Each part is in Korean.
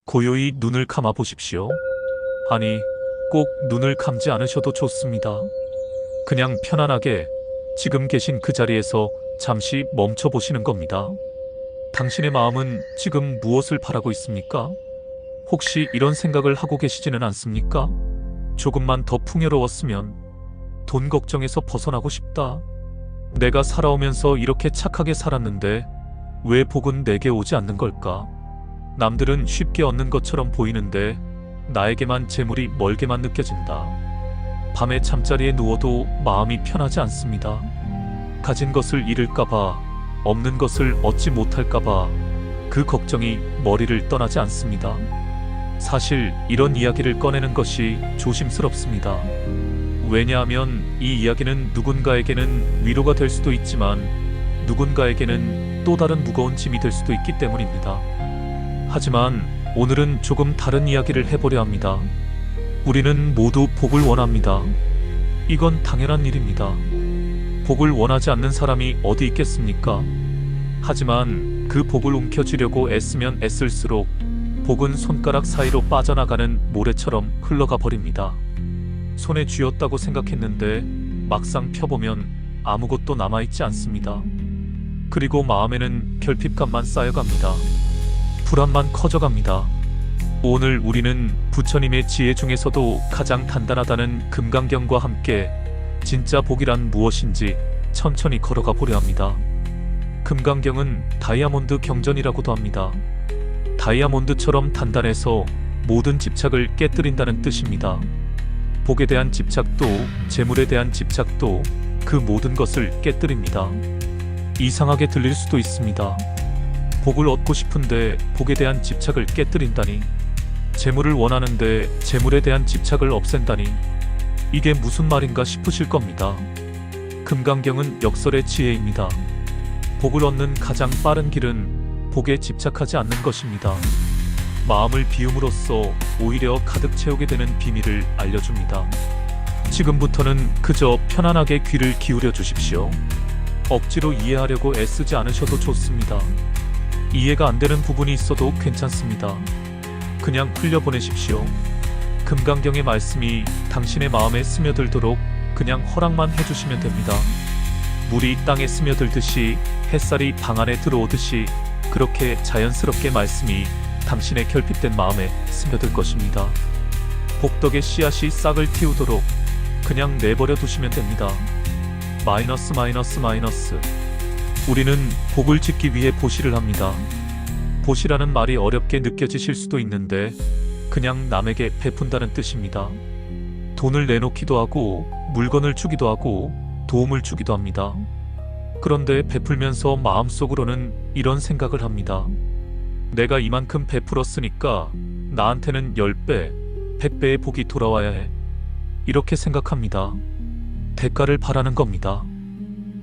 고요히 눈을 감아 보십시오. 아니, 꼭 눈을 감지 않으셔도 좋습니다. 그냥 편안하게 지금 계신 그 자리에서 잠시 멈춰 보시는 겁니다. 당신의 마음은 지금 무엇을 바라고 있습니까? 혹시 이런 생각을 하고 계시지는 않습니까? 조금만 더 풍요로웠으면, 돈 걱정에서 벗어나고 싶다. 내가 살아오면서 이렇게 착하게 살았는데 왜 복은 내게 오지 않는 걸까? 남들은 쉽게 얻는 것처럼 보이는데 나에게만 재물이 멀게만 느껴진다. 밤에 잠자리에 누워도 마음이 편하지 않습니다. 가진 것을 잃을까봐, 없는 것을 얻지 못할까봐 그 걱정이 머리를 떠나지 않습니다. 사실 이런 이야기를 꺼내는 것이 조심스럽습니다. 왜냐하면 이 이야기는 누군가에게는 위로가 될 수도 있지만 누군가에게는 또 다른 무거운 짐이 될 수도 있기 때문입니다. 하지만 오늘은 조금 다른 이야기를 해보려 합니다. 우리는 모두 복을 원합니다. 이건 당연한 일입니다. 복을 원하지 않는 사람이 어디 있겠습니까? 하지만 그 복을 움켜쥐려고 애쓰면 애쓸수록 복은 손가락 사이로 빠져나가는 모래처럼 흘러가 버립니다. 손에 쥐었다고 생각했는데 막상 펴보면 아무것도 남아있지 않습니다. 그리고 마음에는 결핍감만 쌓여갑니다. 불안만 커져갑니다. 오늘 우리는 부처님의 지혜 중에서도 가장 단단하다는 금강경과 함께 진짜 복이란 무엇인지 천천히 걸어가 보려 합니다. 금강경은 다이아몬드 경전이라고도 합니다. 다이아몬드처럼 단단해서 모든 집착을 깨뜨린다는 뜻입니다. 복에 대한 집착도, 재물에 대한 집착도 그 모든 것을 깨뜨립니다. 이상하게 들릴 수도 있습니다. 복을 얻고 싶은데 복에 대한 집착을 깨뜨린다니, 재물을 원하는데 재물에 대한 집착을 없앤다니, 이게 무슨 말인가 싶으실 겁니다. 금강경은 역설의 지혜입니다. 복을 얻는 가장 빠른 길은 복에 집착하지 않는 것입니다. 마음을 비움으로써 오히려 가득 채우게 되는 비밀을 알려줍니다. 지금부터는 그저 편안하게 귀를 기울여 주십시오. 억지로 이해하려고 애쓰지 않으셔도 좋습니다. 이해가 안 되는 부분이 있어도 괜찮습니다. 그냥 흘려보내십시오. 금강경의 말씀이 당신의 마음에 스며들도록 그냥 허락만 해주시면 됩니다. 물이 땅에 스며들듯이, 햇살이 방 안에 들어오듯이 그렇게 자연스럽게 말씀이 당신의 결핍된 마음에 스며들 것입니다. 복덕의 씨앗이 싹을 틔우도록 그냥 내버려 두시면 됩니다. 마이너스 마이너스 마이너스. 우리는 복을 짓기 위해 보시를 합니다. 보시라는 말이 어렵게 느껴지실 수도 있는데 그냥 남에게 베푼다는 뜻입니다. 돈을 내놓기도 하고 물건을 주기도 하고 도움을 주기도 합니다. 그런데 베풀면서 마음속으로는 이런 생각을 합니다. 내가 이만큼 베풀었으니까 나한테는 10배, 100배의 복이 돌아와야 해. 이렇게 생각합니다. 대가를 바라는 겁니다.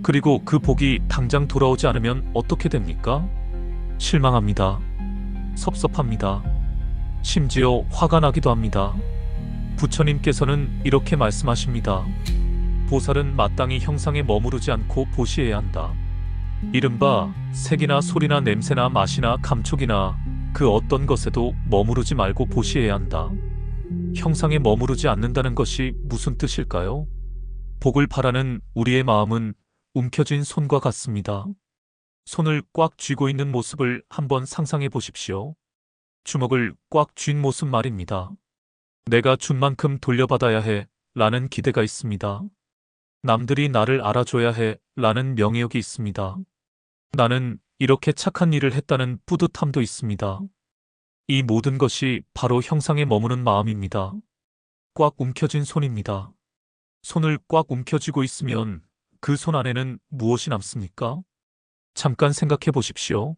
그리고 그 복이 당장 돌아오지 않으면 어떻게 됩니까? 실망합니다. 섭섭합니다. 심지어 화가 나기도 합니다. 부처님께서는 이렇게 말씀하십니다. 보살은 마땅히 형상에 머무르지 않고 보시해야 한다. 이른바 색이나 소리나 냄새나 맛이나 감촉이나 그 어떤 것에도 머무르지 말고 보시해야 한다. 형상에 머무르지 않는다는 것이 무슨 뜻일까요? 복을 바라는 우리의 마음은 움켜쥔 손과 같습니다. 손을 꽉 쥐고 있는 모습을 한번 상상해 보십시오. 주먹을 꽉 쥔 모습 말입니다. 내가 준 만큼 돌려받아야 해 라는 기대가 있습니다. 남들이 나를 알아줘야 해 라는 명예욕이 있습니다. 나는 이렇게 착한 일을 했다는 뿌듯함도 있습니다. 이 모든 것이 바로 형상에 머무는 마음입니다. 꽉 움켜쥔 손입니다. 손을 꽉 움켜쥐고 있으면 그 손 안에는 무엇이 남습니까? 잠깐 생각해 보십시오.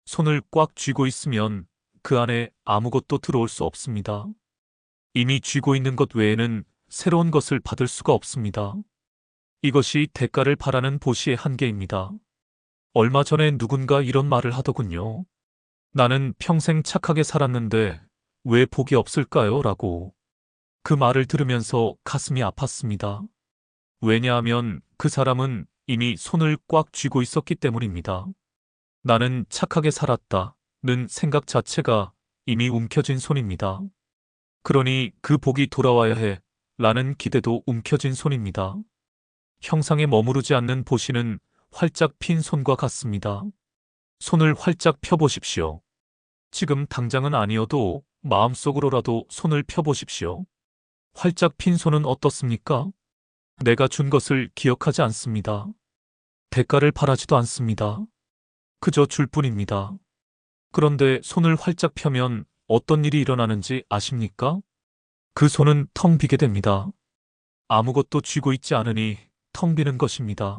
손을 꽉 쥐고 있으면 그 안에 아무것도 들어올 수 없습니다. 이미 쥐고 있는 것 외에는 새로운 것을 받을 수가 없습니다. 이것이 대가를 바라는 보시의 한계입니다. 얼마 전에 누군가 이런 말을 하더군요. 나는 평생 착하게 살았는데 왜 복이 없을까요? 라고. 그 말을 들으면서 가슴이 아팠습니다. 왜냐하면 그 사람은 이미 손을 꽉 쥐고 있었기 때문입니다. 나는 착하게 살았다는 생각 자체가 이미 움켜쥔 손입니다. 그러니 그 복이 돌아와야 해 라는 기대도 움켜쥔 손입니다. 형상에 머무르지 않는 보시는 활짝 핀 손과 같습니다. 손을 활짝 펴보십시오. 지금 당장은 아니어도 마음속으로라도 손을 펴보십시오. 활짝 핀 손은 어떻습니까? 내가 준 것을 기억하지 않습니다. 대가를 바라지도 않습니다. 그저 줄 뿐입니다. 그런데 손을 활짝 펴면 어떤 일이 일어나는지 아십니까? 그 손은 텅 비게 됩니다. 아무것도 쥐고 있지 않으니 텅 비는 것입니다.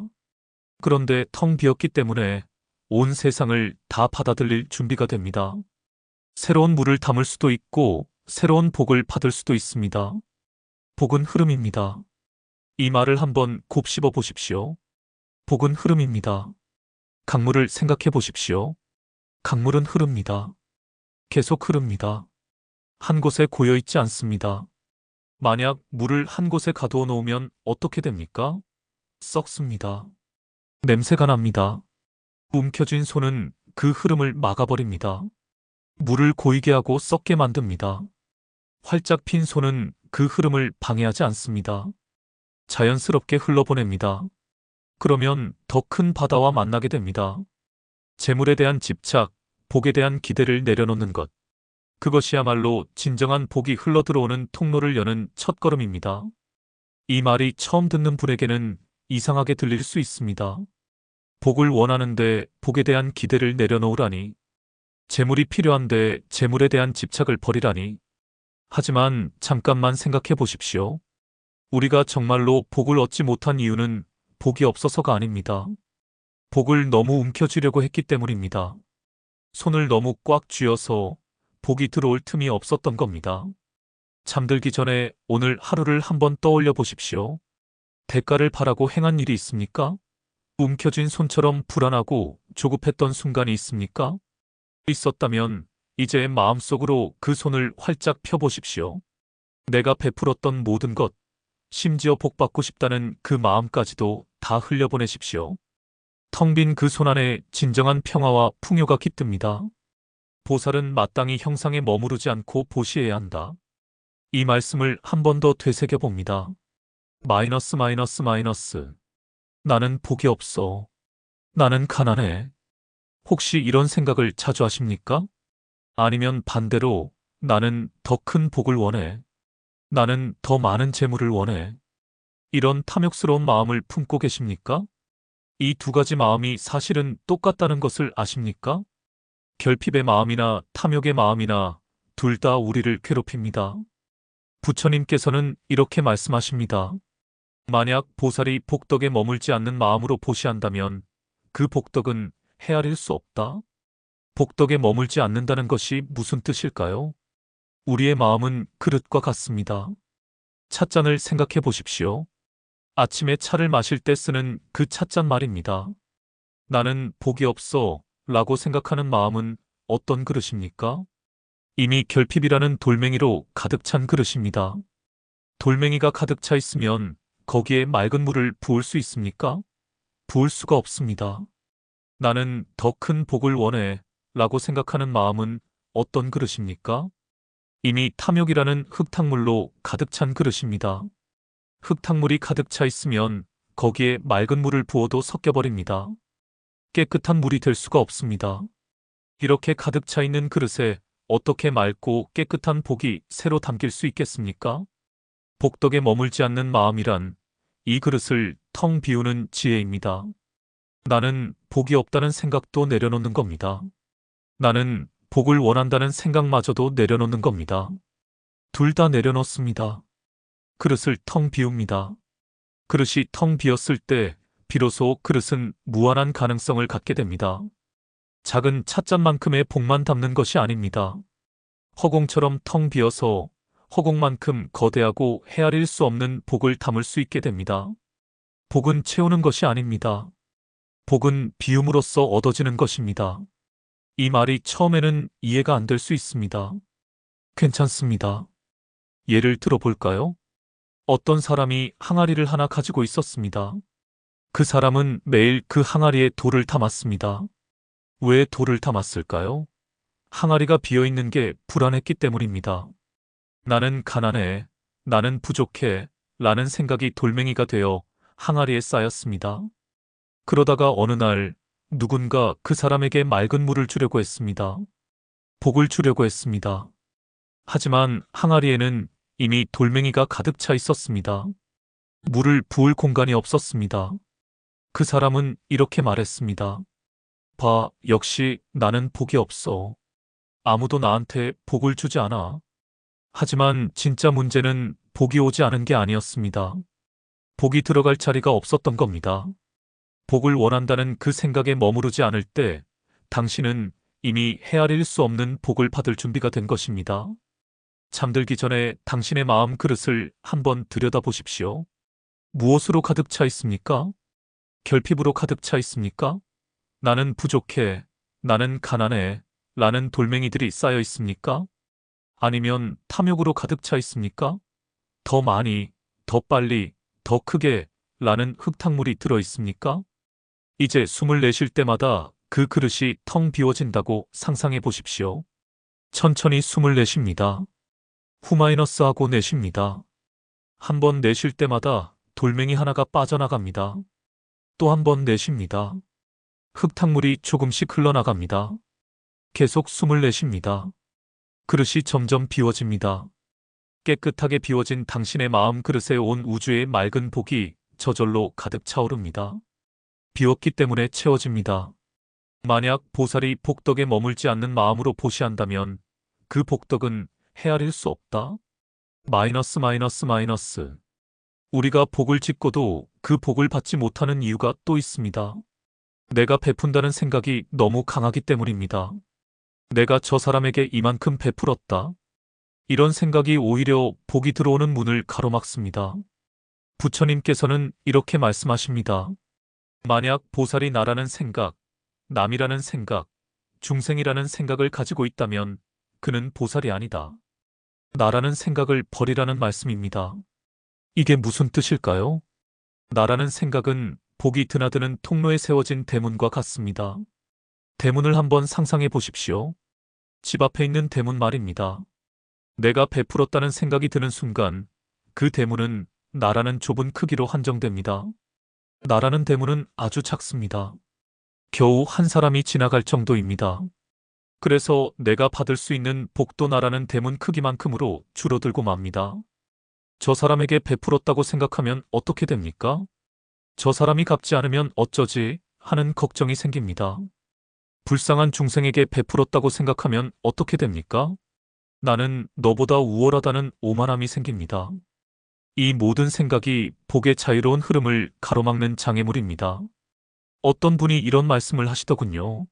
그런데 텅 비었기 때문에 온 세상을 다 받아들일 준비가 됩니다. 새로운 물을 담을 수도 있고 새로운 복을 받을 수도 있습니다. 복은 흐름입니다. 이 말을 한번 곱씹어 보십시오. 복은 흐름입니다. 강물을 생각해 보십시오. 강물은 흐릅니다. 계속 흐릅니다. 한 곳에 고여 있지 않습니다. 만약 물을 한 곳에 가두어 놓으면 어떻게 됩니까? 썩습니다. 냄새가 납니다. 움켜쥔 손은 그 흐름을 막아버립니다. 물을 고이게 하고 썩게 만듭니다. 활짝 핀 손은 그 흐름을 방해하지 않습니다. 자연스럽게 흘러보냅니다. 그러면 더 큰 바다와 만나게 됩니다. 재물에 대한 집착, 복에 대한 기대를 내려놓는 것. 그것이야말로 진정한 복이 흘러들어오는 통로를 여는 첫걸음입니다. 이 말이 처음 듣는 분에게는 이상하게 들릴 수 있습니다. 복을 원하는데 복에 대한 기대를 내려놓으라니. 재물이 필요한데 재물에 대한 집착을 버리라니. 하지만 잠깐만 생각해 보십시오. 우리가 정말로 복을 얻지 못한 이유는 복이 없어서가 아닙니다. 복을 너무 움켜쥐려고 했기 때문입니다. 손을 너무 꽉 쥐어서 복이 들어올 틈이 없었던 겁니다. 잠들기 전에 오늘 하루를 한번 떠올려 보십시오. 대가를 바라고 행한 일이 있습니까? 움켜쥔 손처럼 불안하고 조급했던 순간이 있습니까? 있었다면 이제 마음속으로 그 손을 활짝 펴보십시오. 내가 베풀었던 모든 것, 심지어 복받고 싶다는 그 마음까지도 다 흘려보내십시오. 텅 빈 그 손 안에 진정한 평화와 풍요가 깃듭니다. 보살은 마땅히 형상에 머무르지 않고 보시해야 한다. 이 말씀을 한 번 더 되새겨봅니다. 마이너스 마이너스 마이너스. 나는 복이 없어. 나는 가난해. 혹시 이런 생각을 자주 하십니까? 아니면 반대로 나는 더 큰 복을 원해. 나는 더 많은 재물을 원해. 이런 탐욕스러운 마음을 품고 계십니까? 이 두 가지 마음이 사실은 똑같다는 것을 아십니까? 결핍의 마음이나 탐욕의 마음이나 둘 다 우리를 괴롭힙니다. 부처님께서는 이렇게 말씀하십니다. 만약 보살이 복덕에 머물지 않는 마음으로 보시한다면 그 복덕은 헤아릴 수 없다. 복덕에 머물지 않는다는 것이 무슨 뜻일까요? 우리의 마음은 그릇과 같습니다. 찻잔을 생각해 보십시오. 아침에 차를 마실 때 쓰는 그 찻잔 말입니다. 나는 복이 없어 라고 생각하는 마음은 어떤 그릇입니까? 이미 결핍이라는 돌멩이로 가득 찬 그릇입니다. 돌멩이가 가득 차 있으면 거기에 맑은 물을 부을 수 있습니까? 부을 수가 없습니다. 나는 더 큰 복을 원해 라고 생각하는 마음은 어떤 그릇입니까? 이미 탐욕이라는 흙탕물로 가득 찬 그릇입니다. 흙탕물이 가득 차 있으면 거기에 맑은 물을 부어도 섞여버립니다. 깨끗한 물이 될 수가 없습니다. 이렇게 가득 차 있는 그릇에 어떻게 맑고 깨끗한 복이 새로 담길 수 있겠습니까? 복덕에 머물지 않는 마음이란 이 그릇을 텅 비우는 지혜입니다. 나는 복이 없다는 생각도 내려놓는 겁니다. 나는 복을 원한다는 생각마저도 내려놓는 겁니다. 둘 다 내려놓습니다. 그릇을 텅 비웁니다. 그릇이 텅 비었을 때 비로소 그릇은 무한한 가능성을 갖게 됩니다. 작은 찻잔만큼의 복만 담는 것이 아닙니다. 허공처럼 텅 비어서 허공만큼 거대하고 헤아릴 수 없는 복을 담을 수 있게 됩니다. 복은 채우는 것이 아닙니다. 복은 비움으로써 얻어지는 것입니다. 이 말이 처음에는 이해가 안 될 수 있습니다. 괜찮습니다. 예를 들어볼까요? 어떤 사람이 항아리를 하나 가지고 있었습니다. 그 사람은 매일 그 항아리에 돌을 담았습니다. 왜 돌을 담았을까요? 항아리가 비어있는 게 불안했기 때문입니다. 나는 가난해, 나는 부족해, 라는 생각이 돌멩이가 되어 항아리에 쌓였습니다. 그러다가 어느 날 누군가 그 사람에게 맑은 물을 주려고 했습니다. 복을 주려고 했습니다. 하지만 항아리에는 이미 돌멩이가 가득 차 있었습니다. 물을 부을 공간이 없었습니다. 그 사람은 이렇게 말했습니다. 봐, 역시 나는 복이 없어. 아무도 나한테 복을 주지 않아. 하지만 진짜 문제는 복이 오지 않은 게 아니었습니다. 복이 들어갈 자리가 없었던 겁니다. 복을 원한다는 그 생각에 머무르지 않을 때 당신은 이미 헤아릴 수 없는 복을 받을 준비가 된 것입니다. 잠들기 전에 당신의 마음 그릇을 한번 들여다보십시오. 무엇으로 가득 차 있습니까? 결핍으로 가득 차 있습니까? 나는 부족해, 나는 가난해, 라는 돌멩이들이 쌓여 있습니까? 아니면 탐욕으로 가득 차 있습니까? 더 많이, 더 빨리, 더 크게, 라는 흙탕물이 들어 있습니까? 이제 숨을 내쉴 때마다 그 그릇이 텅 비워진다고 상상해 보십시오. 천천히 숨을 내쉽니다. 후마이너스 하고 내쉽니다. 한 번 내쉴 때마다 돌멩이 하나가 빠져나갑니다. 또 한 번 내쉽니다. 흙탕물이 조금씩 흘러나갑니다. 계속 숨을 내쉽니다. 그릇이 점점 비워집니다. 깨끗하게 비워진 당신의 마음 그릇에 온 우주의 맑은 복이 저절로 가득 차오릅니다. 비웠기 때문에 채워집니다. 만약 보살이 복덕에 머물지 않는 마음으로 보시한다면 그 복덕은 헤아릴 수 없다. 마이너스 마이너스 마이너스. 우리가 복을 짓고도 그 복을 받지 못하는 이유가 또 있습니다. 내가 베푼다는 생각이 너무 강하기 때문입니다. 내가 저 사람에게 이만큼 베풀었다. 이런 생각이 오히려 복이 들어오는 문을 가로막습니다. 부처님께서는 이렇게 말씀하십니다. 만약 보살이 나라는 생각, 남이라는 생각, 중생이라는 생각을 가지고 있다면 그는 보살이 아니다. 나라는 생각을 버리라는 말씀입니다. 이게 무슨 뜻일까요? 나라는 생각은 복이 드나드는 통로에 세워진 대문과 같습니다. 대문을 한번 상상해 보십시오. 집 앞에 있는 대문 말입니다. 내가 베풀었다는 생각이 드는 순간 그 대문은 나라는 좁은 크기로 한정됩니다. 나라는 대문은 아주 작습니다. 겨우 한 사람이 지나갈 정도입니다. 그래서 내가 받을 수 있는 복도 나라는 대문 크기만큼으로 줄어들고 맙니다. 저 사람에게 베풀었다고 생각하면 어떻게 됩니까? 저 사람이 갚지 않으면 어쩌지 하는 걱정이 생깁니다. 불쌍한 중생에게 베풀었다고 생각하면 어떻게 됩니까? 나는 너보다 우월하다는 오만함이 생깁니다. 이 모든 생각이 복의 자유로운 흐름을 가로막는 장애물입니다. 어떤 분이 이런 말씀을 하시더군요.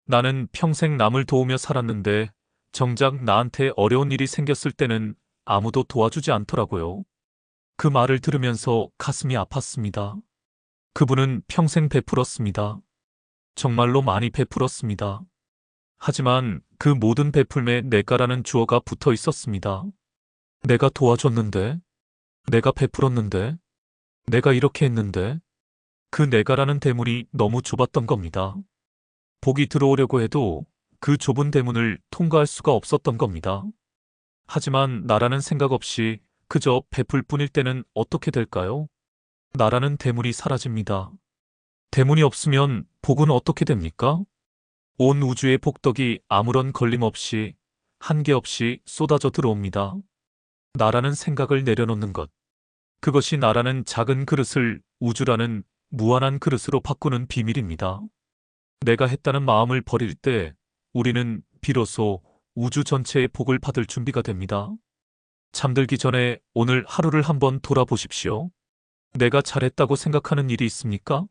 나는 평생 남을 도우며 살았는데 정작 나한테 어려운 일이 생겼을 때는 아무도 도와주지 않더라고요. 그 말을 들으면서 가슴이 아팠습니다. 그분은 평생 베풀었습니다. 정말로 많이 베풀었습니다. 하지만 그 모든 베풀매 내가라는 주어가 붙어 있었습니다. 내가 도와줬는데, 내가 베풀었는데, 내가 이렇게 했는데, 그 내가라는 대문이 너무 좁았던 겁니다. 복이 들어오려고 해도 그 좁은 대문을 통과할 수가 없었던 겁니다. 하지만 나라는 생각 없이 그저 베풀 뿐일 때는 어떻게 될까요? 나라는 대문이 사라집니다. 대문이 없으면 복은 어떻게 됩니까? 온 우주의 복덕이 아무런 걸림 없이, 한계 없이 쏟아져 들어옵니다. 나라는 생각을 내려놓는 것. 그것이 나라는 작은 그릇을 우주라는 무한한 그릇으로 바꾸는 비밀입니다. 내가 했다는 마음을 버릴 때 우리는 비로소 우주 전체의 복을 받을 준비가 됩니다. 잠들기 전에 오늘 하루를 한번 돌아보십시오. 내가 잘했다고 생각하는 일이 있습니까?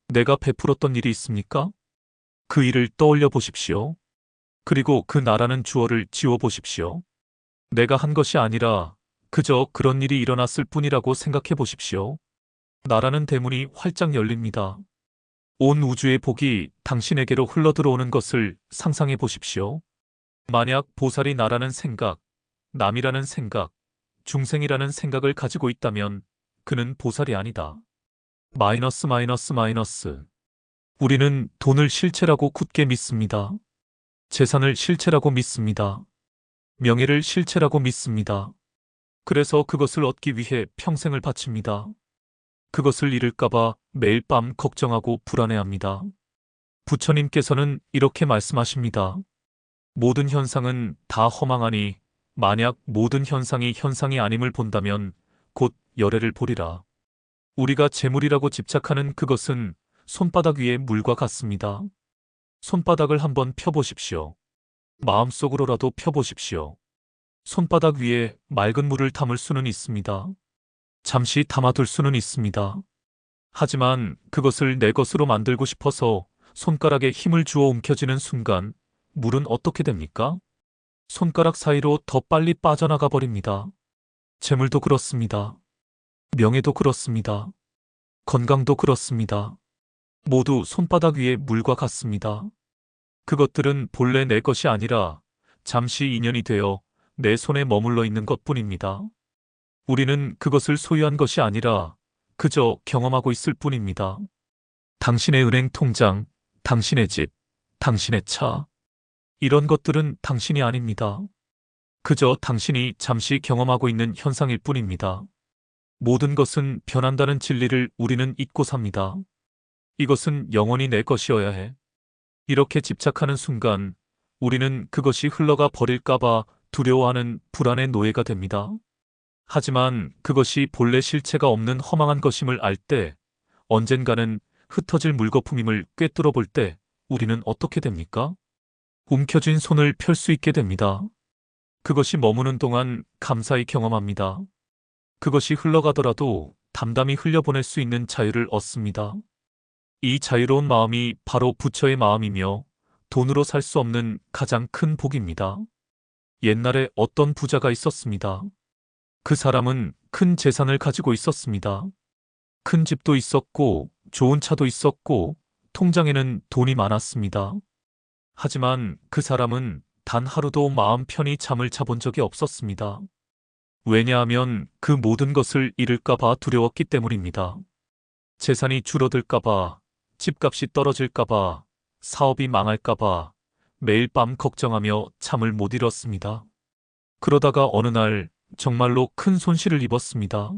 내가 베풀었던 일이 있습니까? 그 일을 떠올려 보십시오. 그리고 그 나라는 주어를 지워 보십시오. 내가 한 것이 아니라 그저 그런 일이 일어났을 뿐이라고 생각해 보십시오. 나라는 대문이 활짝 열립니다. 온 우주의 복이 당신에게로 흘러들어오는 것을 상상해 보십시오. 만약 보살이 나라는 생각, 남이라는 생각, 중생이라는 생각을 가지고 있다면 그는 보살이 아니다. 마이너스 마이너스 마이너스. 우리는 돈을 실체라고 굳게 믿습니다. 재산을 실체라고 믿습니다. 명예를 실체라고 믿습니다. 그래서 그것을 얻기 위해 평생을 바칩니다. 그것을 잃을까봐 매일 밤 걱정하고 불안해합니다. 부처님께서는 이렇게 말씀하십니다. 모든 현상은 다 허망하니 만약 모든 현상이 현상이 아님을 본다면 곧 열애를 보리라. 우리가 재물이라고 집착하는 그것은 손바닥 위의 물과 같습니다. 손바닥을 한번 펴보십시오. 마음속으로라도 펴보십시오. 손바닥 위에 맑은 물을 담을 수는 있습니다. 잠시 담아둘 수는 있습니다. 하지만 그것을 내 것으로 만들고 싶어서 손가락에 힘을 주어 움켜쥐는 순간 물은 어떻게 됩니까? 손가락 사이로 더 빨리 빠져나가 버립니다. 재물도 그렇습니다. 명예도 그렇습니다. 건강도 그렇습니다. 모두 손바닥 위의 물과 같습니다. 그것들은 본래 내 것이 아니라 잠시 인연이 되어 내 손에 머물러 있는 것뿐입니다. 우리는 그것을 소유한 것이 아니라 그저 경험하고 있을 뿐입니다. 당신의 은행 통장, 당신의 집, 당신의 차, 이런 것들은 당신이 아닙니다. 그저 당신이 잠시 경험하고 있는 현상일 뿐입니다. 모든 것은 변한다는 진리를 우리는 잊고 삽니다. 이것은 영원히 내 것이어야 해. 이렇게 집착하는 순간 우리는 그것이 흘러가 버릴까봐 두려워하는 불안의 노예가 됩니다. 하지만 그것이 본래 실체가 없는 허망한 것임을 알 때, 언젠가는 흩어질 물거품임을 꿰뚫어 볼 때 우리는 어떻게 됩니까? 움켜쥔 손을 펼 수 있게 됩니다. 그것이 머무는 동안 감사히 경험합니다. 그것이 흘러가더라도 담담히 흘려보낼 수 있는 자유를 얻습니다. 이 자유로운 마음이 바로 부처의 마음이며 돈으로 살 수 없는 가장 큰 복입니다. 옛날에 어떤 부자가 있었습니다. 그 사람은 큰 재산을 가지고 있었습니다. 큰 집도 있었고, 좋은 차도 있었고, 통장에는 돈이 많았습니다. 하지만 그 사람은 단 하루도 마음 편히 잠을 자본 적이 없었습니다. 왜냐하면 그 모든 것을 잃을까봐 두려웠기 때문입니다. 재산이 줄어들까봐, 집값이 떨어질까봐, 사업이 망할까봐 매일 밤 걱정하며 잠을 못 잃었습니다. 그러다가 어느 날 정말로 큰 손실을 입었습니다.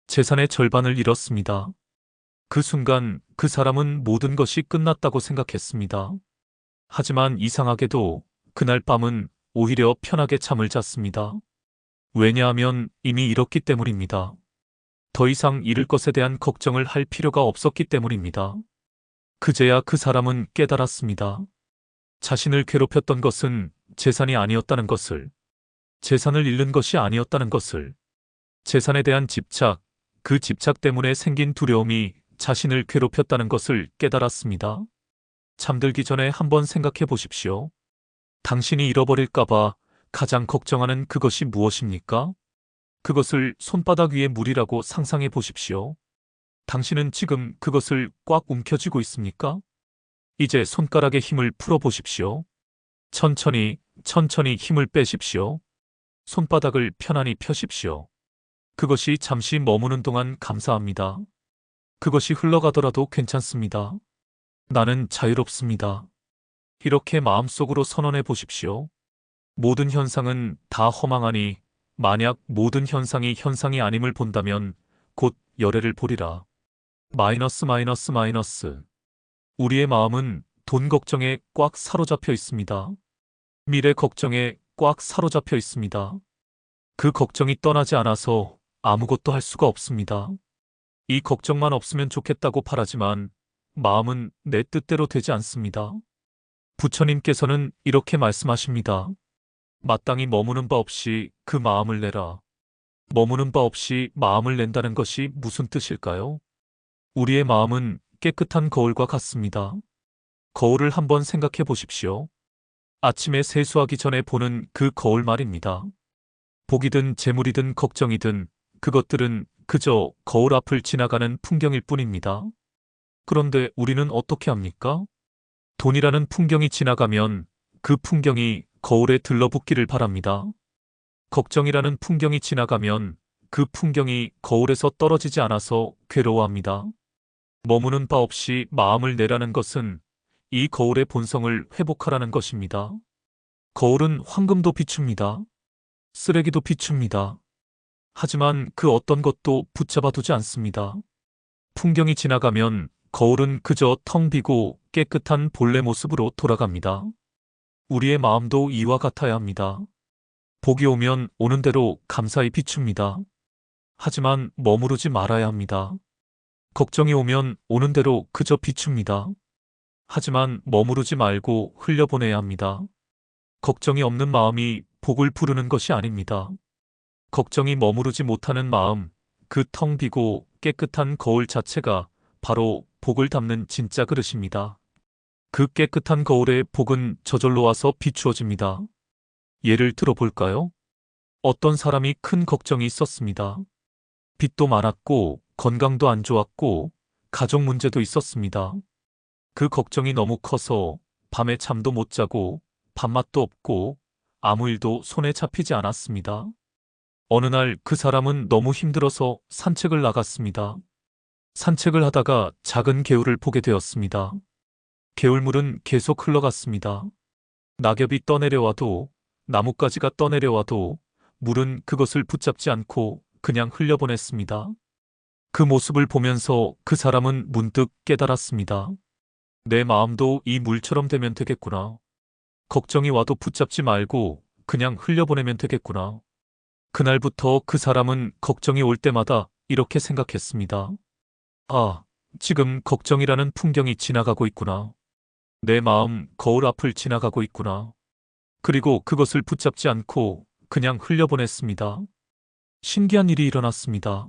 재산의 절반을 잃었습니다. 그 순간 그 사람은 모든 것이 끝났다고 생각했습니다. 하지만 이상하게도 그날 밤은 오히려 편하게 잠을 잤습니다. 왜냐하면 이미 잃었기 때문입니다. 더 이상 잃을 것에 대한 걱정을 할 필요가 없었기 때문입니다. 그제야 그 사람은 깨달았습니다. 자신을 괴롭혔던 것은 재산이 아니었다는 것을, 재산을 잃는 것이 아니었다는 것을, 재산에 대한 집착, 그 집착 때문에 생긴 두려움이 자신을 괴롭혔다는 것을 깨달았습니다. 잠들기 전에 한번 생각해 보십시오. 당신이 잃어버릴까봐 가장 걱정하는 그것이 무엇입니까? 그것을 손바닥 위의 물이라고 상상해 보십시오. 당신은 지금 그것을 꽉 움켜쥐고 있습니까? 이제 손가락에 힘을 풀어 보십시오. 천천히, 천천히 힘을 빼십시오. 손바닥을 편안히 펴십시오. 그것이 잠시 머무는 동안 감사합니다. 그것이 흘러가더라도 괜찮습니다. 나는 자유롭습니다. 이렇게 마음속으로 선언해 보십시오. 모든 현상은 다 허망하니 만약 모든 현상이 현상이 아님을 본다면 곧 열애를 보리라. 마이너스. 우리의 마음은 돈 걱정에 꽉 사로잡혀 있습니다. 미래 걱정에 꽉 사로잡혀 있습니다. 그 걱정이 떠나지 않아서 아무것도 할 수가 없습니다. 이 걱정만 없으면 좋겠다고 바라지만 마음은 내 뜻대로 되지 않습니다. 부처님께서는 이렇게 말씀하십니다. 마땅히 머무는 바 없이 그 마음을 내라. 머무는 바 없이 마음을 낸다는 것이 무슨 뜻일까요? 우리의 마음은 깨끗한 거울과 같습니다. 거울을 한번 생각해 보십시오. 아침에 세수하기 전에 보는 그 거울 말입니다. 복이든 재물이든 걱정이든 그것들은 그저 거울 앞을 지나가는 풍경일 뿐입니다. 그런데 우리는 어떻게 합니까? 돈이라는 풍경이 지나가면 그 풍경이 거울에 들러붙기를 바랍니다. 걱정이라는 풍경이 지나가면 그 풍경이 거울에서 떨어지지 않아서 괴로워합니다. 머무는 바 없이 마음을 내라는 것은 이 거울의 본성을 회복하라는 것입니다. 거울은 황금도 비춥니다. 쓰레기도 비춥니다. 하지만 그 어떤 것도 붙잡아 두지 않습니다. 풍경이 지나가면 거울은 그저 텅 비고 깨끗한 본래 모습으로 돌아갑니다. 우리의 마음도 이와 같아야 합니다. 복이 오면 오는 대로 감사히 비춥니다. 하지만 머무르지 말아야 합니다. 걱정이 오면 오는 대로 그저 비춥니다. 하지만 머무르지 말고 흘려보내야 합니다. 걱정이 없는 마음이 복을 부르는 것이 아닙니다. 걱정이 머무르지 못하는 마음, 그 텅 비고 깨끗한 거울 자체가 바로 복을 담는 진짜 그릇입니다. 그 깨끗한 거울에 복은 저절로 와서 비추어집니다. 예를 들어볼까요? 어떤 사람이 큰 걱정이 있었습니다. 빚도 많았고 건강도 안 좋았고 가족 문제도 있었습니다. 그 걱정이 너무 커서 밤에 잠도 못 자고 밥맛도 없고 아무 일도 손에 잡히지 않았습니다. 어느 날 그 사람은 너무 힘들어서 산책을 나갔습니다. 산책을 하다가 작은 개울을 보게 되었습니다. 개울물은 계속 흘러갔습니다. 낙엽이 떠내려와도 나뭇가지가 떠내려와도 물은 그것을 붙잡지 않고 그냥 흘려보냈습니다. 그 모습을 보면서 그 사람은 문득 깨달았습니다. 내 마음도 이 물처럼 되면 되겠구나. 걱정이 와도 붙잡지 말고 그냥 흘려보내면 되겠구나. 그날부터 그 사람은 걱정이 올 때마다 이렇게 생각했습니다. 아, 지금 걱정이라는 풍경이 지나가고 있구나. 내 마음 거울 앞을 지나가고 있구나. 그리고 그것을 붙잡지 않고 그냥 흘려보냈습니다. 신기한 일이 일어났습니다.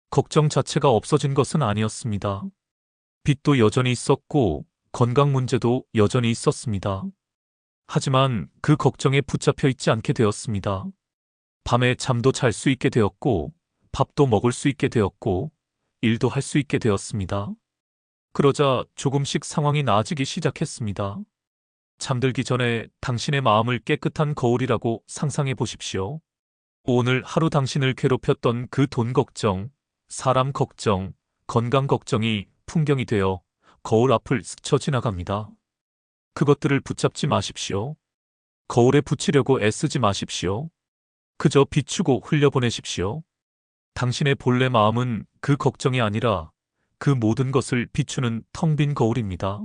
걱정 자체가 없어진 것은 아니었습니다. 빚도 여전히 있었고 건강 문제도 여전히 있었습니다. 하지만 그 걱정에 붙잡혀 있지 않게 되었습니다. 밤에 잠도 잘 수 있게 되었고 밥도 먹을 수 있게 되었고 일도 할 수 있게 되었습니다. 그러자 조금씩 상황이 나아지기 시작했습니다. 잠들기 전에 당신의 마음을 깨끗한 거울이라고 상상해 보십시오. 오늘 하루 당신을 괴롭혔던 그 돈 걱정, 사람 걱정, 건강 걱정이 풍경이 되어 거울 앞을 스쳐 지나갑니다. 그것들을 붙잡지 마십시오. 거울에 붙이려고 애쓰지 마십시오. 그저 비추고 흘려보내십시오. 당신의 본래 마음은 그 걱정이 아니라 그 모든 것을 비추는 텅 빈 거울입니다.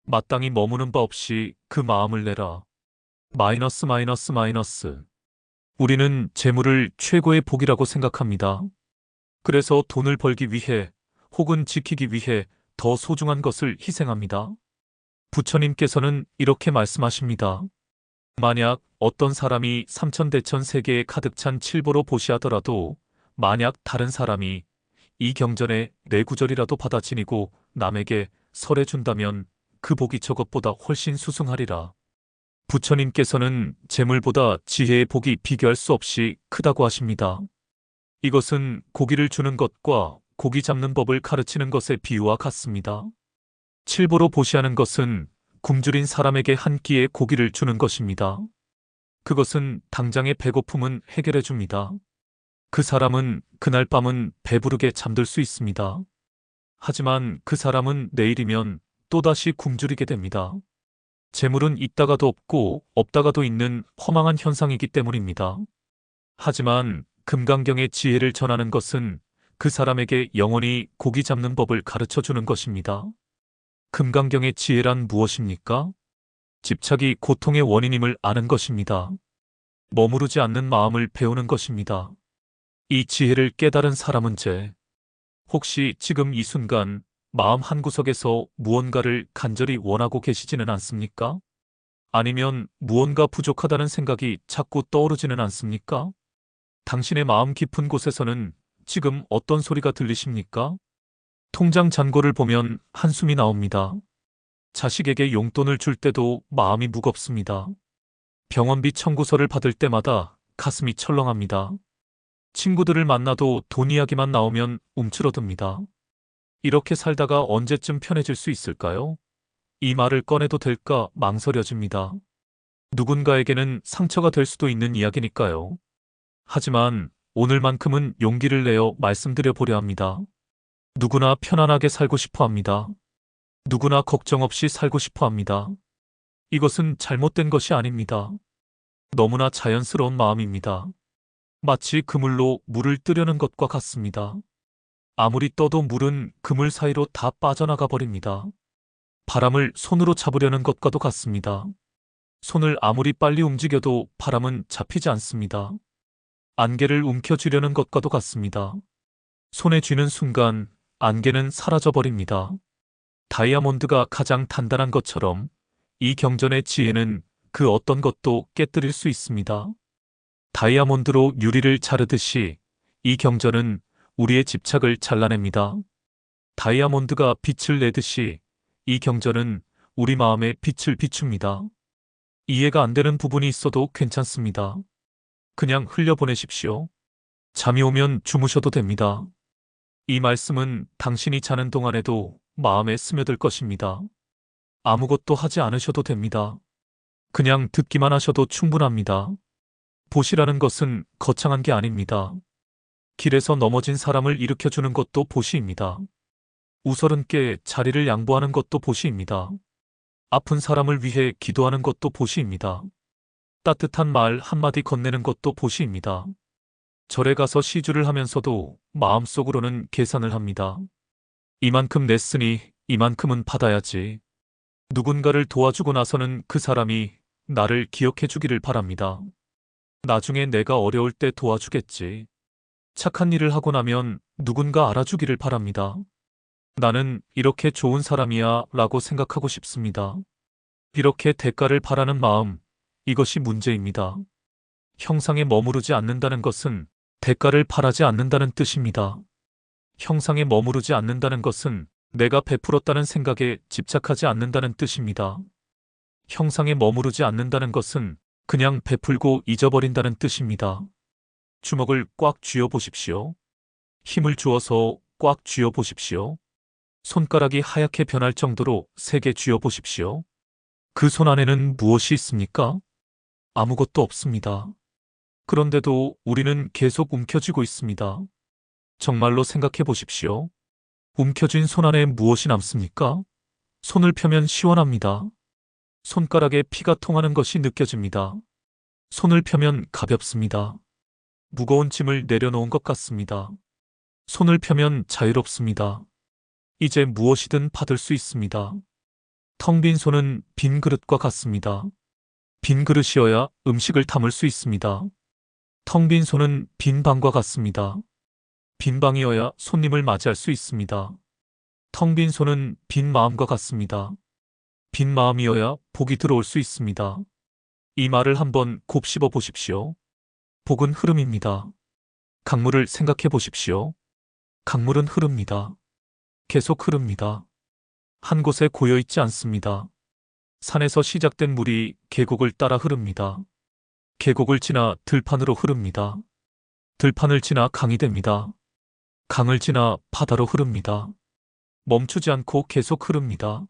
마땅히 머무는 바 없이 그 마음을 내라. 마이너스 마이너스 마이너스. 우리는 재물을 최고의 복이라고 생각합니다. 그래서 돈을 벌기 위해 혹은 지키기 위해 더 소중한 것을 희생합니다. 부처님께서는 이렇게 말씀하십니다. 만약 어떤 사람이 삼천대천 세계에 가득 찬 칠보로 보시하더라도 만약 다른 사람이 이 경전에 네 구절이라도 받아 지니고 남에게 설해 준다면 그 복이 저것보다 훨씬 수승하리라. 부처님께서는 재물보다 지혜의 복이 비교할 수 없이 크다고 하십니다. 이것은 고기를 주는 것과 고기 잡는 법을 가르치는 것의 비유와 같습니다. 칠보로 보시하는 것은 굶주린 사람에게 한 끼의 고기를 주는 것입니다. 그것은 당장의 배고픔은 해결해 줍니다. 그 사람은 그날 밤은 배부르게 잠들 수 있습니다. 하지만 그 사람은 내일이면 또다시 굶주리게 됩니다. 재물은 있다가도 없고 없다가도 있는 허망한 현상이기 때문입니다. 하지만 금강경의 지혜를 전하는 것은 그 사람에게 영원히 고기 잡는 법을 가르쳐 주는 것입니다. 금강경의 지혜란 무엇입니까? 집착이 고통의 원인임을 아는 것입니다. 머무르지 않는 마음을 배우는 것입니다. 이 지혜를 깨달은 사람은 혹시 지금 이 순간 마음 한구석에서 무언가를 간절히 원하고 계시지는 않습니까? 아니면 무언가 부족하다는 생각이 자꾸 떠오르지는 않습니까? 당신의 마음 깊은 곳에서는 지금 어떤 소리가 들리십니까? 통장 잔고를 보면 한숨이 나옵니다. 자식에게 용돈을 줄 때도 마음이 무겁습니다. 병원비 청구서를 받을 때마다 가슴이 철렁합니다. 친구들을 만나도 돈 이야기만 나오면 움츠러듭니다. 이렇게 살다가 언제쯤 편해질 수 있을까요? 이 말을 꺼내도 될까 망설여집니다. 누군가에게는 상처가 될 수도 있는 이야기니까요. 하지만 오늘만큼은 용기를 내어 말씀드려 보려 합니다. 누구나 편안하게 살고 싶어 합니다. 누구나 걱정 없이 살고 싶어 합니다. 이것은 잘못된 것이 아닙니다. 너무나 자연스러운 마음입니다. 마치 그물로 물을 뜨려는 것과 같습니다. 아무리 떠도 물은 그물 사이로 다 빠져나가 버립니다. 바람을 손으로 잡으려는 것과도 같습니다. 손을 아무리 빨리 움직여도 바람은 잡히지 않습니다. 안개를 움켜쥐려는 것과도 같습니다. 손에 쥐는 순간 안개는 사라져버립니다. 다이아몬드가 가장 단단한 것처럼 이 경전의 지혜는 그 어떤 것도 깨뜨릴 수 있습니다. 다이아몬드로 유리를 자르듯이 이 경전은 우리의 집착을 잘라냅니다. 다이아몬드가 빛을 내듯이 이 경전은 우리 마음에 빛을 비춥니다. 이해가 안 되는 부분이 있어도 괜찮습니다. 그냥 흘려보내십시오. 잠이 오면 주무셔도 됩니다. 이 말씀은 당신이 자는 동안에도 마음에 스며들 것입니다. 아무것도 하지 않으셔도 됩니다. 그냥 듣기만 하셔도 충분합니다. 보시라는 것은 거창한 게 아닙니다. 길에서 넘어진 사람을 일으켜주는 것도 보시입니다. 우서른께 자리를 양보하는 것도 보시입니다. 아픈 사람을 위해 기도하는 것도 보시입니다. 따뜻한 말 한마디 건네는 것도 보시입니다. 절에 가서 시주를 하면서도 마음속으로는 계산을 합니다. 이만큼 냈으니 이만큼은 받아야지. 누군가를 도와주고 나서는 그 사람이 나를 기억해 주기를 바랍니다. 나중에 내가 어려울 때 도와주겠지. 착한 일을 하고 나면 누군가 알아주기를 바랍니다. 나는 이렇게 좋은 사람이야 라고 생각하고 싶습니다. 이렇게 대가를 바라는 마음, 이것이 문제입니다. 형상에 머무르지 않는다는 것은 대가를 바라지 않는다는 뜻입니다. 형상에 머무르지 않는다는 것은 내가 베풀었다는 생각에 집착하지 않는다는 뜻입니다. 형상에 머무르지 않는다는 것은 그냥 베풀고 잊어버린다는 뜻입니다. 주먹을 꽉 쥐어 보십시오. 힘을 주어서 꽉 쥐어 보십시오. 손가락이 하얗게 변할 정도로 세게 쥐어 보십시오. 그 손 안에는 무엇이 있습니까? 아무것도 없습니다. 그런데도 우리는 계속 움켜쥐고 있습니다. 정말로 생각해 보십시오. 움켜쥔 손 안에 무엇이 남습니까? 손을 펴면 시원합니다. 손가락에 피가 통하는 것이 느껴집니다. 손을 펴면 가볍습니다. 무거운 짐을 내려놓은 것 같습니다. 손을 펴면 자유롭습니다. 이제 무엇이든 받을 수 있습니다. 텅 빈 손은 빈 그릇과 같습니다. 빈 그릇이어야 음식을 담을 수 있습니다. 텅 빈 손은 빈 방과 같습니다. 빈 방이어야 손님을 맞이할 수 있습니다. 텅 빈 손은 빈 마음과 같습니다. 빈 마음이어야 복이 들어올 수 있습니다. 이 말을 한번 곱씹어 보십시오. 복은 흐름입니다. 강물을 생각해 보십시오. 강물은 흐릅니다. 계속 흐릅니다. 한 곳에 고여 있지 않습니다. 산에서 시작된 물이 계곡을 따라 흐릅니다. 계곡을 지나 들판으로 흐릅니다. 들판을 지나 강이 됩니다. 강을 지나 바다로 흐릅니다. 멈추지 않고 계속 흐릅니다.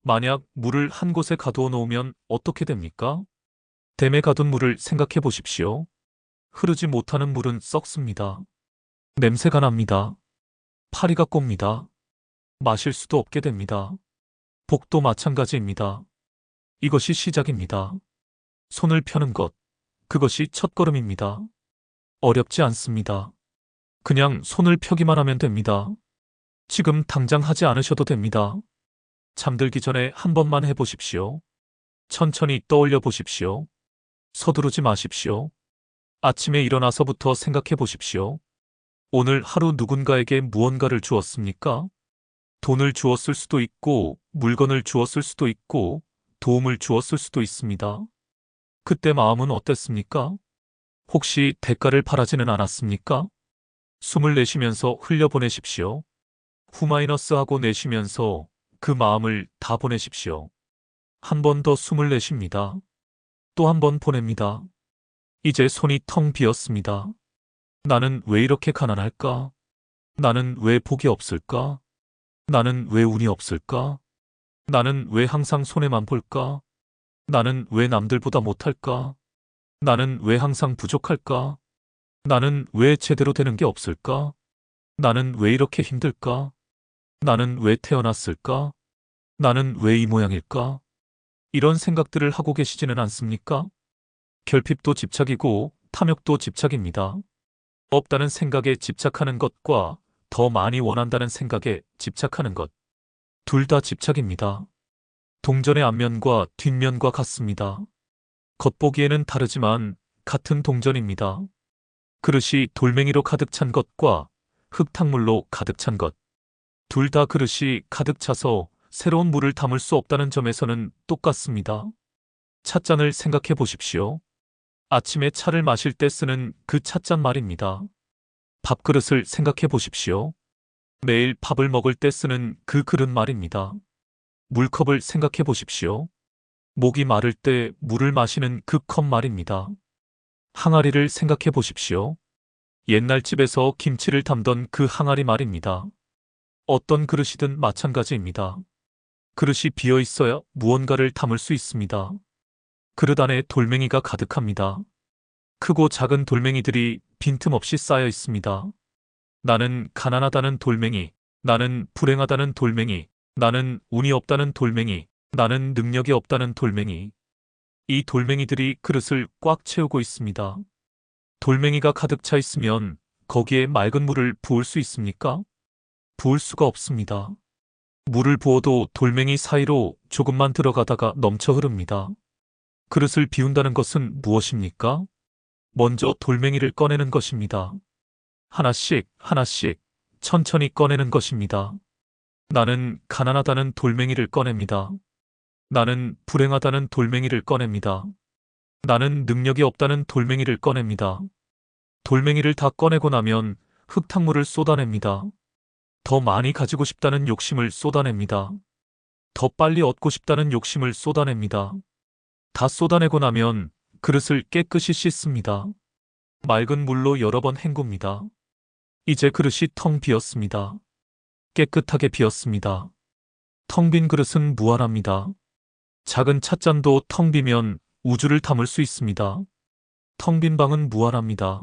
만약 물을 한 곳에 가두어 놓으면 어떻게 됩니까? 댐에 가둔 물을 생각해 보십시오. 흐르지 못하는 물은 썩습니다. 냄새가 납니다. 파리가 꼽니다. 마실 수도 없게 됩니다. 복도 마찬가지입니다. 이것이 시작입니다. 손을 펴는 것, 그것이 첫걸음입니다. 어렵지 않습니다. 그냥 손을 펴기만 하면 됩니다. 지금 당장 하지 않으셔도 됩니다. 잠들기 전에 한 번만 해보십시오. 천천히 떠올려 보십시오. 서두르지 마십시오. 아침에 일어나서부터 생각해 보십시오. 오늘 하루 누군가에게 무언가를 주었습니까? 돈을 주었을 수도 있고, 물건을 주었을 수도 있고, 도움을 주었을 수도 있습니다. 그때 마음은 어땠습니까? 혹시 대가를 바라지는 않았습니까? 숨을 내쉬면서 흘려보내십시오. 후마이너스 하고 내쉬면서 그 마음을 다 보내십시오. 한 번 더 숨을 내쉽니다. 또 한 번 보냅니다. 이제 손이 텅 비었습니다. 나는 왜 이렇게 가난할까? 나는 왜 복이 없을까? 나는 왜 운이 없을까? 나는 왜 항상 손해만 볼까? 나는 왜 남들보다 못할까? 나는 왜 항상 부족할까? 나는 왜 제대로 되는 게 없을까? 나는 왜 이렇게 힘들까? 나는 왜 태어났을까? 나는 왜 이 모양일까? 이런 생각들을 하고 계시지는 않습니까? 결핍도 집착이고 탐욕도 집착입니다. 없다는 생각에 집착하는 것과 더 많이 원한다는 생각에 집착하는 것. 둘 다 집착입니다. 동전의 앞면과 뒷면과 같습니다. 겉보기에는 다르지만 같은 동전입니다. 그릇이 돌멩이로 가득 찬 것과 흙탕물로 가득 찬 것. 둘 다 그릇이 가득 차서 새로운 물을 담을 수 없다는 점에서는 똑같습니다. 찻잔을 생각해 보십시오. 아침에 차를 마실 때 쓰는 그 찻잔 말입니다. 밥그릇을 생각해 보십시오. 매일 밥을 먹을 때 쓰는 그 그릇 말입니다. 물컵을 생각해 보십시오. 목이 마를 때 물을 마시는 그 컵 말입니다. 항아리를 생각해 보십시오. 옛날 집에서 김치를 담던 그 항아리 말입니다. 어떤 그릇이든 마찬가지입니다. 그릇이 비어 있어야 무언가를 담을 수 있습니다. 그릇 안에 돌멩이가 가득합니다. 크고 작은 돌멩이들이 빈틈없이 쌓여 있습니다. 나는 가난하다는 돌멩이, 나는 불행하다는 돌멩이, 나는 운이 없다는 돌멩이, 나는 능력이 없다는 돌멩이. 이 돌멩이들이 그릇을 꽉 채우고 있습니다. 돌멩이가 가득 차 있으면 거기에 맑은 물을 부을 수 있습니까? 부을 수가 없습니다. 물을 부어도 돌멩이 사이로 조금만 들어가다가 넘쳐 흐릅니다. 그릇을 비운다는 것은 무엇입니까? 먼저 돌멩이를 꺼내는 것입니다. 하나씩 하나씩 천천히 꺼내는 것입니다. 나는 가난하다는 돌멩이를 꺼냅니다. 나는 불행하다는 돌멩이를 꺼냅니다. 나는 능력이 없다는 돌멩이를 꺼냅니다. 돌멩이를 다 꺼내고 나면 흙탕물을 쏟아냅니다. 더 많이 가지고 싶다는 욕심을 쏟아냅니다. 더 빨리 얻고 싶다는 욕심을 쏟아냅니다. 다 쏟아내고 나면 그릇을 깨끗이 씻습니다. 맑은 물로 여러 번 헹굽니다. 이제 그릇이 텅 비었습니다. 깨끗하게 비었습니다. 텅 빈 그릇은 무한합니다. 작은 찻잔도 텅 비면 우주를 담을 수 있습니다. 텅 빈 방은 무한합니다.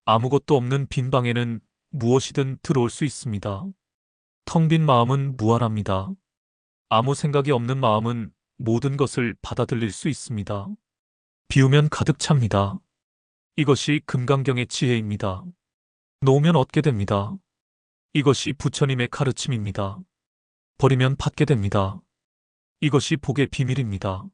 아무것도 없는 빈 방에는 무엇이든 들어올 수 있습니다. 텅 빈 마음은 무한합니다. 아무 생각이 없는 마음은 모든 것을 받아들일 수 있습니다. 비우면 가득 찹니다. 이것이 금강경의 지혜입니다. 놓으면 얻게 됩니다. 이것이 부처님의 가르침입니다. 버리면 받게 됩니다. 이것이 복의 비밀입니다.